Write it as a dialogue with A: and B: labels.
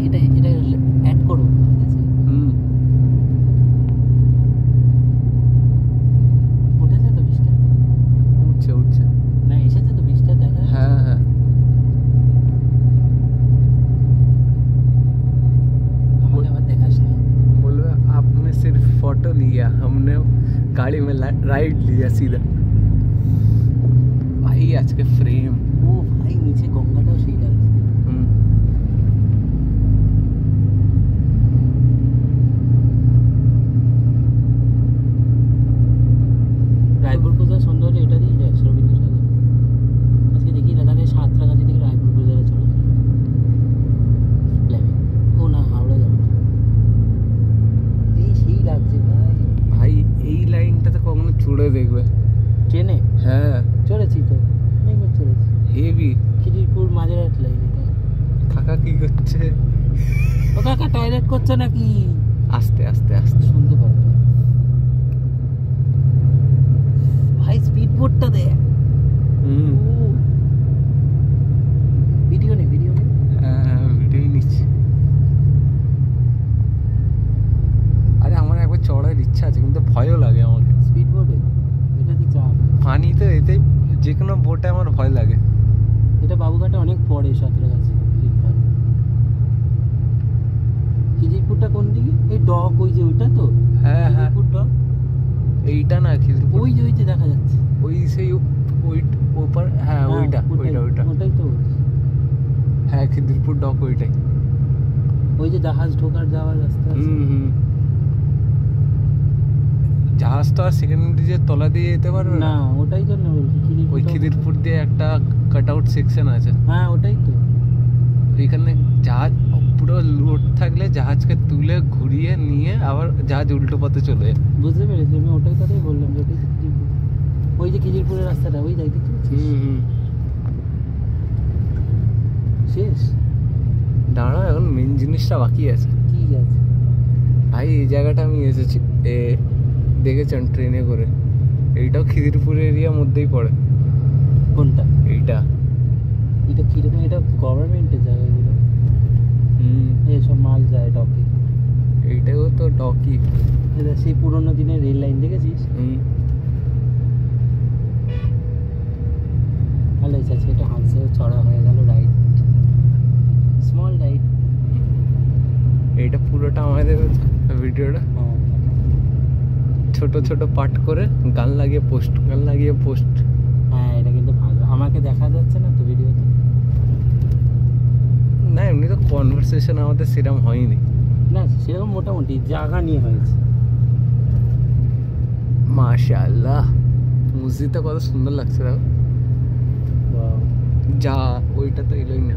A: এটা এটা এটা অ্যাড করো, ঠিক আছে? উঠেছে তো বৃষ্টি?
B: উঠছে উঠছে
A: না, এসেছে তো বৃষ্টি, দেখা যাচ্ছে?
B: হ্যাঁ হ্যাঁ
A: আমাকে আবার দেখাস না।
B: बोलवे आपने सिर्फ फोटो लिया, हमने गाड़ी में राइड लिया सीधा। भाई आज के फ्रेम
A: ও ভাই, নিচে গঙ্গাটাও সেই লাগছে। রায়পুর পূজার সৌন্দর্য এটা দিয়ে যায় রবীন্দ্র সদন। আজকে দেখি লাদাখে সাঁতরাগাছি থেকে রায়পুর পূজারে চলে প্ল্যানে। ও না, হাওড়া যাবে তো। এই সেই লাগছে ভাই।
B: ভাই এই লাইনটাতে কখনো চড়ে দেখবে
A: ট্রেনে
B: হ্যাঁ
A: চলেছি তো, অনেকবার চলেছি।
B: হেভি।
A: খিদিরপুর মাঝেরহাট লাইন এটা।
B: কাকা কি করছে?
A: ও কাকা টয়লেট করছে নাকি?
B: আস্তে আস্তে আস্তে
A: শুনতে পারবে না। ভাই স্পিড বোটটা দে। ভিডিও নে, ভিডিও নে।
B: হ্যাঁ ভিডিওই নিচ্ছি। আরে আমার একবার চড়ার ইচ্ছা আছে কিন্তু ভয়ও লাগে আমাকে।
A: স্পিড বোটে এটা দিয়ে চাপ।
B: পানি তো এতে যে কোনো বোটে আমার ভয় লাগে।
A: এটা বাবুঘাটে অনেক পরে সাঁতরাগাছি। খিদিরপুরটা কোন দিকে? এই ডক, ওই যে ওইটা তো?
B: হ্যাঁ হ্যাঁ
A: খিদিরপুর ডক
B: এইটা না খিদিরপুর,
A: ওই যে দেখা যাচ্ছে।
B: ওই সেই ওই ওপর হ্যাঁ ওইটা ওইটা ওইটা
A: ওটাই তো।
B: হ্যাঁ খিদিরপুর ডক ওইটাই।
A: ওই যে জাহাজ ঢোকার যাওয়ার রাস্তা আছে।
B: জাহাজটা সেকেন্ড ব্রিজের তলা দিয়ে যেতে পারবে
A: না, ওটাই জন্য বলছি
B: ওই খিদিরপুর দিয়ে একটা কাট আউট সেকশন আছে।
A: হ্যাঁ ওটাই তো।
B: ওইখানে জাহাজ পুরো লোড থাকলে জাহাজকে তুলে ঘুরিয়ে নিয়ে আবার জাহাজ উল্টো পথে চলে যায়।
A: বুঝতে পেরেছি, আমি ওটাই কথাই বললাম যে ওটাই খিদিরপুর। ওই যে খিদিরপুরের রাস্তাটা, ওই যাই দেখতে পাচ্ছিস? শেষ?
B: দাঁড়াও, এখন মেন জিনিসটা বাকি আছে।
A: কি আছে
B: ভাই এই জায়গাটা আমি এসেছি দেখেছেন ট্রেনে করে, এইটাও খিদিরপুর এরিয়ার মধ্যেই পড়ে।
A: কোনটা?
B: এইটা
A: এটা কিরকম? এটা গভর্নমেন্টের জায়গা এগুলো। এইসব মাল যায় ডকে।
B: এইটাও তো ডকই।
A: এটা সেই পুরোনো দিনের রেল লাইন, দেখেছিস? ভালো হয়েছে, আজকে একটা হাঁসেও চড়া হয়ে গেল। Ride, small ride.
B: এইটা পুরোটা আমাদের ভিডিওটা ছোট ছোট পার্ট করে গান লাগিয়ে পোস্ট, গান লাগিয়ে পোস্ট।
A: হ্যাঁ এটা কিন্তু ভালো। আমাকে দেখা যাচ্ছে না তো ভিডিওতে?
B: না এমনি তো কনভারসেশন আমাদের সেরকম হয়নি।
A: না সেরকম মোটামুটি জায়গা নিয়ে হয়েছে।
B: মাশাআল্লাহ, মসজিদটা কত সুন্দর লাগছে দেখো। যা ওইটা তো এলোই না।